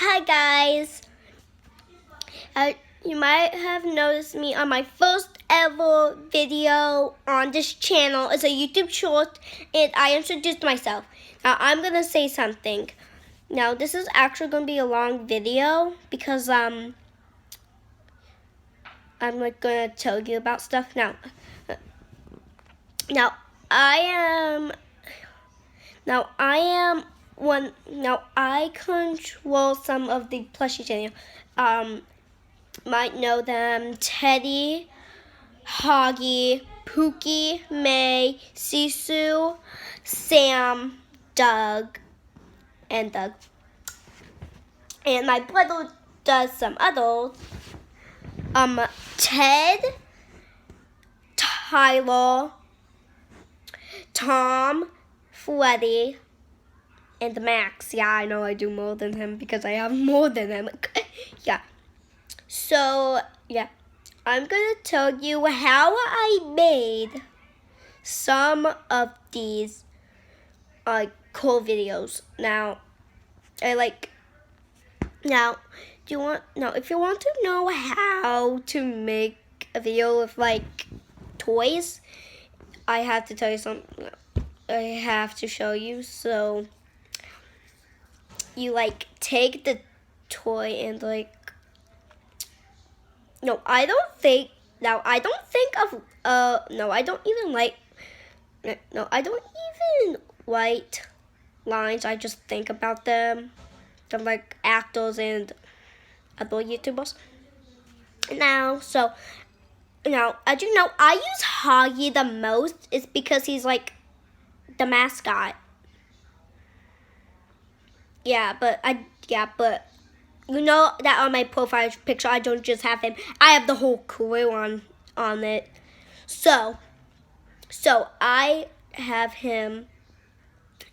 Hi guys, you might have noticed me on my first ever video on this channel. It's a YouTube short and I introduced myself. Now I'm going to say something. Now this is actually going to be a long video because I'm like going to tell you about stuff. Now I control some of the plushie channel. Might know them: Teddy, Hoggy, Pookie, May, Sisu, Sam, Doug, and Doug. And my brother does some others. Ted, Tyler, Tom, Freddy, and Max. Yeah, I know I do more than him because I have more than him. Yeah. So, yeah, I'm going to tell you how I made some of these cool videos. Now, if you want to know how to make a video with toys, I have to tell you something. I have to show you. So, you take the toy and I don't think even write lines. I just think about them. They're like actors and other YouTubers. As you know, I use Hoggy the most. It's because he's like the mascot. But you know that on my profile picture, I don't just have him. I have the whole crew on it. So I have him,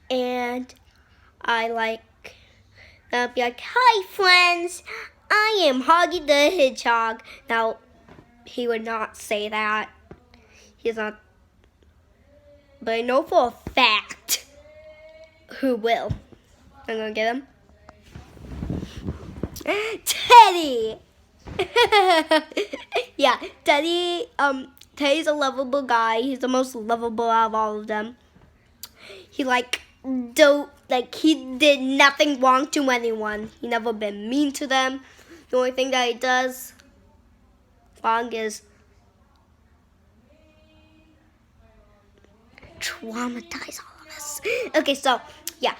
and I I'll be like, "Hi, friends. I am Hoggy the Hedgehog." Now, he would not say that. He's not. But I know for a fact who will. I'm gonna get him. Teddy! Yeah, Teddy's a lovable guy. He's the most lovable out of all of them. He he did nothing wrong to anyone. He never been mean to them. The only thing that he does wrong is traumatize all of us. Okay, so yeah.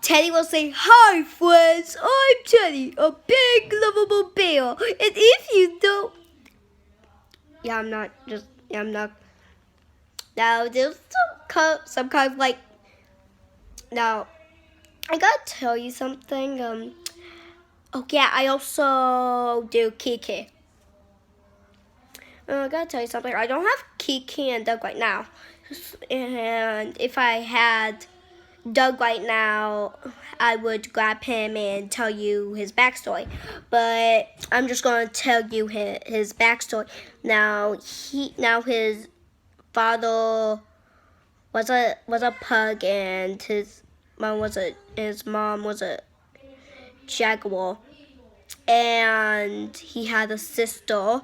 Teddy will say, "Hi, friends, I'm Teddy, a big, lovable bear. And if you don't..." I'm not. Now, there's some kind of Now, I gotta tell you something. I also do Kiki. I gotta tell you something. I don't have Kiki and Doug right now. And if I had Doug right now, I would grab him and tell you his backstory. But I'm just gonna tell you his backstory. Now his father was a pug, and his mom was a jaguar, and he had a sister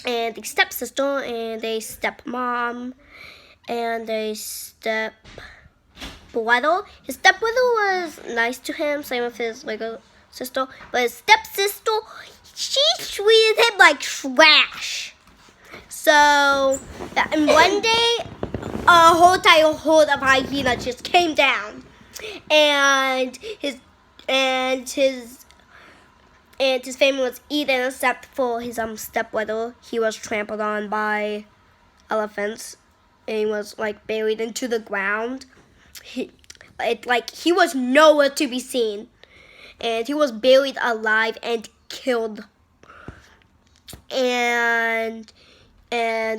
and a stepsister and a stepmom and a stepbrother. His stepbrother was nice to him, same with his sister. But his stepsister, she treated him like trash. So, and one day, a whole entire herd of hyenas just came down, and his family was eaten except for his stepbrother. He was trampled on by elephants, and he was buried into the ground. He was nowhere to be seen, and he was buried alive and killed. And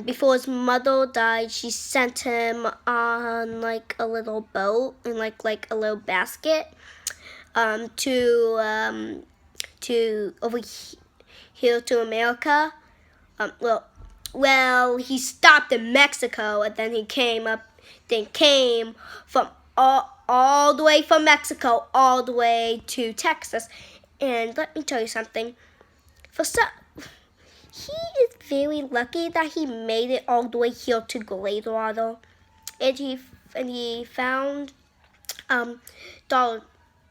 before his mother died, she sent him on a little boat in a little basket to over here to America. He stopped in Mexico, and then he came from all the way from Mexico, all the way to Texas. And let me tell you something. He is very lucky that he made it all the way here to Colorado. And he found dollar.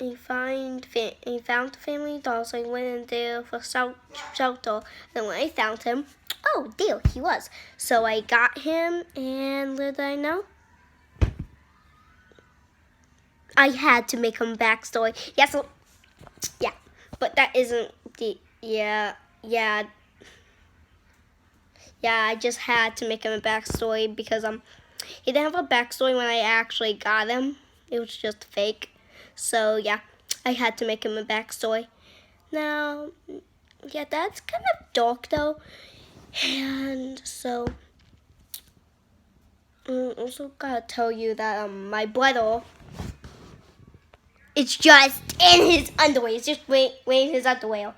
He found the family dollar, so he went in there for shelter. And when I found him, oh, there he was. So I got him, and little did I know, I had to make him a backstory. Yeah, so yeah, but that isn't the yeah. I just had to make him a backstory because he didn't have a backstory when I actually got him. It was just fake. So yeah, I had to make him a backstory. Now, yeah, that's kind of dark though. And so, also gotta tell you that my brother, it's just in his underwear. It's just wearing his underwear.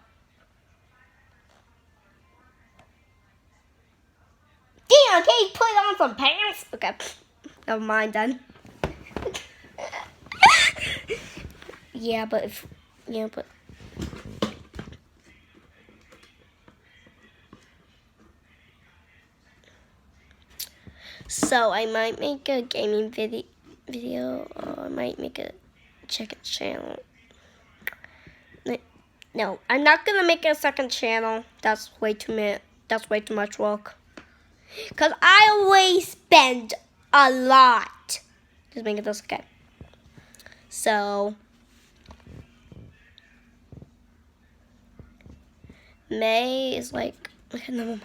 Damn, can you put on some pants? Okay, never mind then. but so I might make a gaming video, or I might make a second channel. No, I'm not gonna make a second channel. That's way too much work. Cause I always spend a lot. Just make it this okay. So May is like, okay, never mind.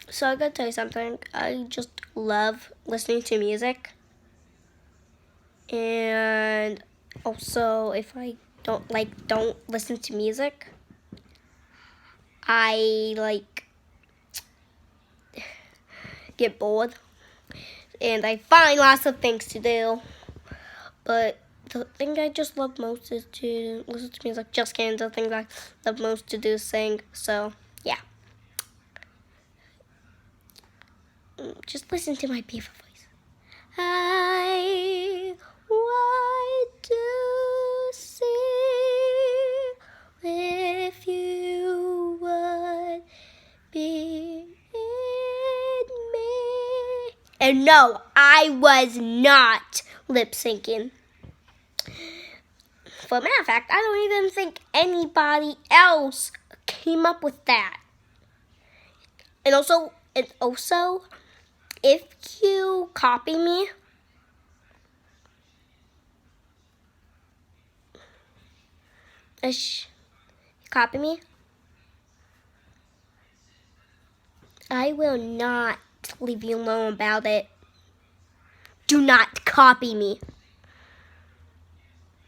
So I gotta tell you something. I just love listening to music. And also, if I don't listen to music, I get bored. And I find lots of things to do. But the thing I just love most is to listen to music. Just kidding. The thing I love most to do is sing. So, yeah. Just listen to my beautiful voice. I want to see if you would be in me. And no, I was not lip syncing. For a matter of fact, I don't even think anybody else came up with that. And also, if you copy me, I will not leave you alone about it. Do not copy me.